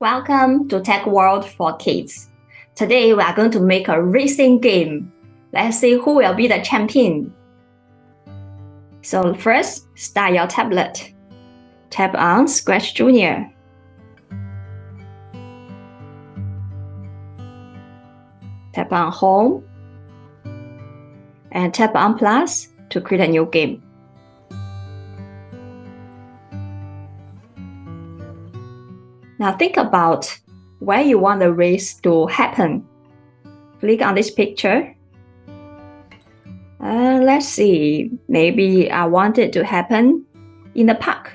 Welcome to Tech World for Kids. Today we are going to make a racing game. Let's see who will be the champion. So first, start your tablet. Tap on scratchjr. Tap on Home. And tap on Plus to create a new game. Now think about where you want the race to happen. Click on this picture. Let's see, maybe I want it to happen in the park.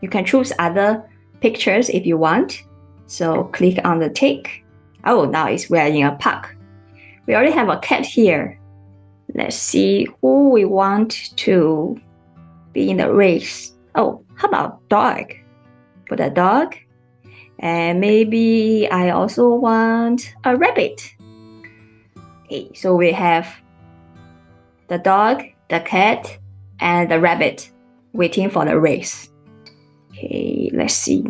You can choose other pictures if you want. So click on the tick. Oh, now we're in a park. We already have a cat here. Let's see who we want to be in the race. Oh, how about dog? Put a dog. And maybe I also want a rabbit. Okay, so we have the dog, the cat, and the rabbit waiting for the race. Okay, let's see.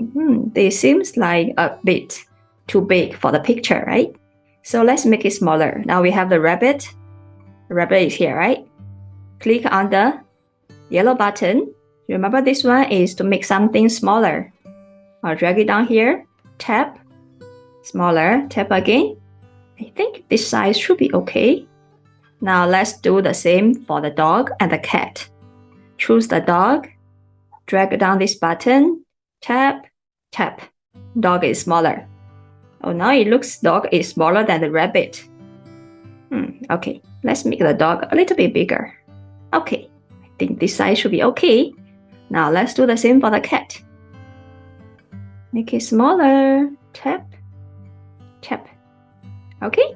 This seems like a bit too big for the picture, right? So let's make it smaller. Now we have the rabbit. The rabbit is here, right? Click on the yellow button. Remember, this one is to make something smaller. I'll drag it down here, tap, smaller, tap again. I think this size should be okay. Now let's do the same for the dog and the cat. Choose the dog, drag down this button, tap, tap. Dog is smaller. Oh, now it looks dog is smaller than the rabbit. Okay, let's make the dog a little bit bigger. Okay, I think this size should be okay. Now let's do the same for the cat. Make it smaller, tap, tap. Okay,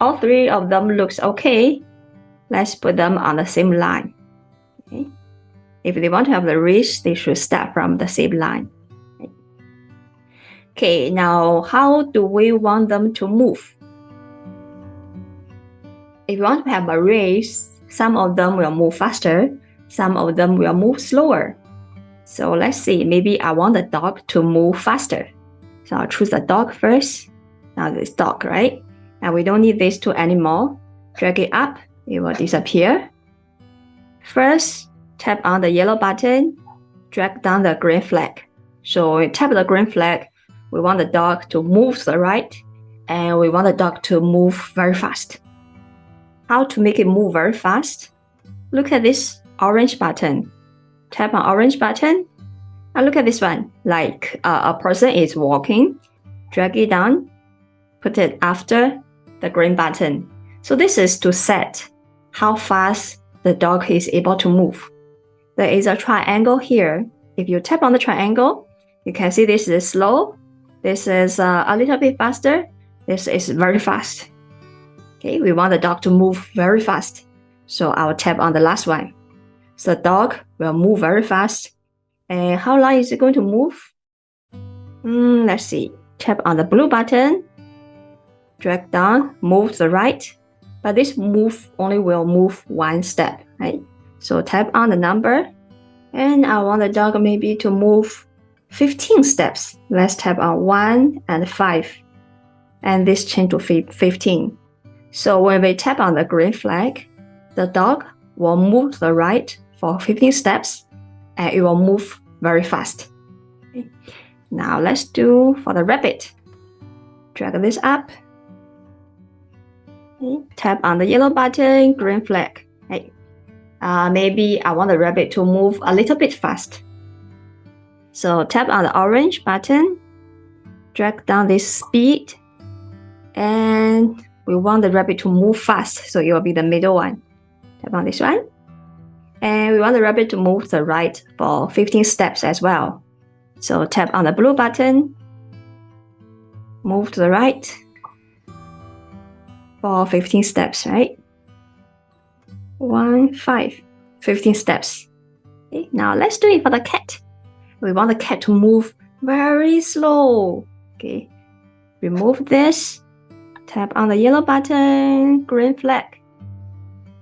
all three of them looks okay. Let's put them on the same line. Okay. If they want to have the race, they should start from the same line. Okay, now how do we want them to move? If you want to have a race, some of them will move faster, some of them will move slower. So let's see, maybe I want the dog to move faster. So I'll choose the dog first. Now this dog, right? And we don't need these two anymore. Drag it up, it will disappear. First, tap on the yellow button, drag down the green flag. So we tap the green flag, we want the dog to move to the right, and we want the dog to move very fast. How to make it move very fast? Look at this orange button. Tap on orange button, and look at this one, like a person is walking. Drag it down, put it after the green button. So this is to set how fast the dog is able to move. There is a triangle here. If you tap on the triangle, you can see this is slow, this is a little bit faster, this is very fast. Okay, we want the dog to move very fast. So I'll tap on the last one. So the dog will move very fast. And how long is it going to move? Let's see. Tap on the blue button. Drag down, move to the right. But this move only will move one step, right? So tap on the number. And I want the dog maybe to move 15 steps. Let's tap on 1 and 5. And this change to 15. So when we tap on the green flag, the dog will move to the right for 15 steps, and it will move very fast. Okay. Now let's do for the rabbit. Drag this up. Okay. Tap on the yellow button, green flag. Okay. Maybe I want the rabbit to move a little bit fast. So tap on the orange button, drag down this speed, and we want the rabbit to move fast, so it will be the middle one. Tap on this one. And we want the rabbit to move to the right for 15 steps as well. So tap on the blue button, move to the right for 15 steps, right? 1, 5, 15 steps. Okay, now let's do it for the cat. We want the cat to move very slow. Okay, remove this, tap on the yellow button, green flag.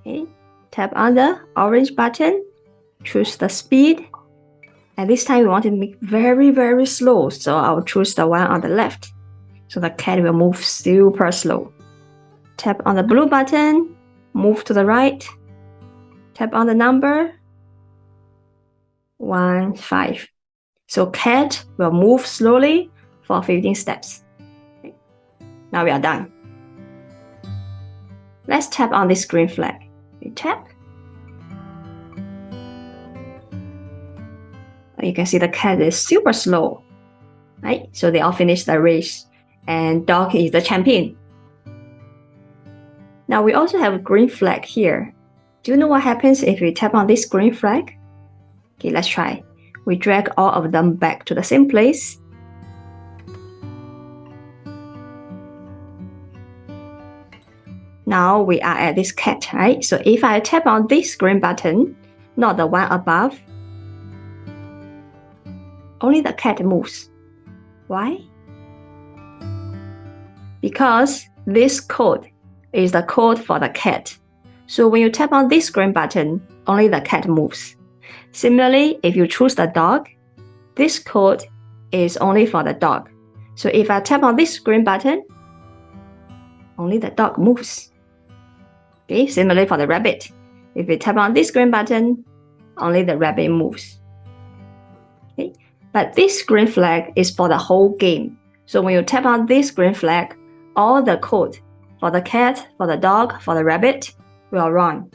Okay. Tap on the orange button, choose the speed, And this time we want to make very, very slow. So I'll choose the one on the left. So the cat will move super slow. Tap on the blue button, move to the right. Tap on the number 1, 5. So cat will move slowly for 15 steps. Okay. Now we are done. Let's tap on this green flag. We tap. You can see the cat is super slow. Right? So they all finished the race. And dog is the champion. Now we also have a green flag here. Do you know what happens if we tap on this green flag? Okay, let's try. We drag all of them back to the same place. Now we are at this cat, right? So if I tap on this green button, not the one above, only the cat moves. Why? Because this code is the code for the cat. So when you tap on this green button, only the cat moves. Similarly, if you choose the dog, this code is only for the dog. So if I tap on this green button, only the dog moves. Okay, similarly for the rabbit. If you tap on this green button, only the rabbit moves. Okay, but this green flag is for the whole game. So when you tap on this green flag, all the code for the cat, for the dog, for the rabbit will run.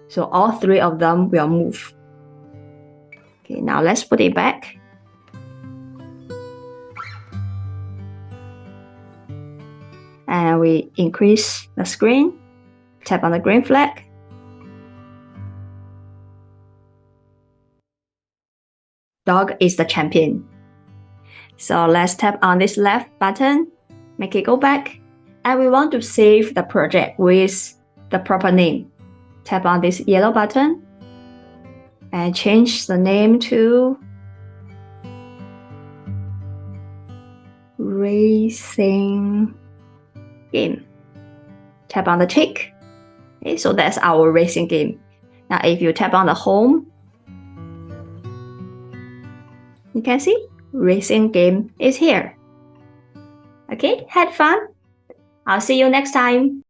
So all 3 of them will move. Okay, now let's put it back. And we increase the screen. Tap on the green flag. Dog is the champion. So let's tap on this left button, make it go back. And we want to save the project with the proper name. Tap on this yellow button and change the name to Racing Game. Tap on the tick. Okay, so that's our racing game. Now if you tap on the home, you can see Racing Game is here. Okay, had fun? I'll see you next time.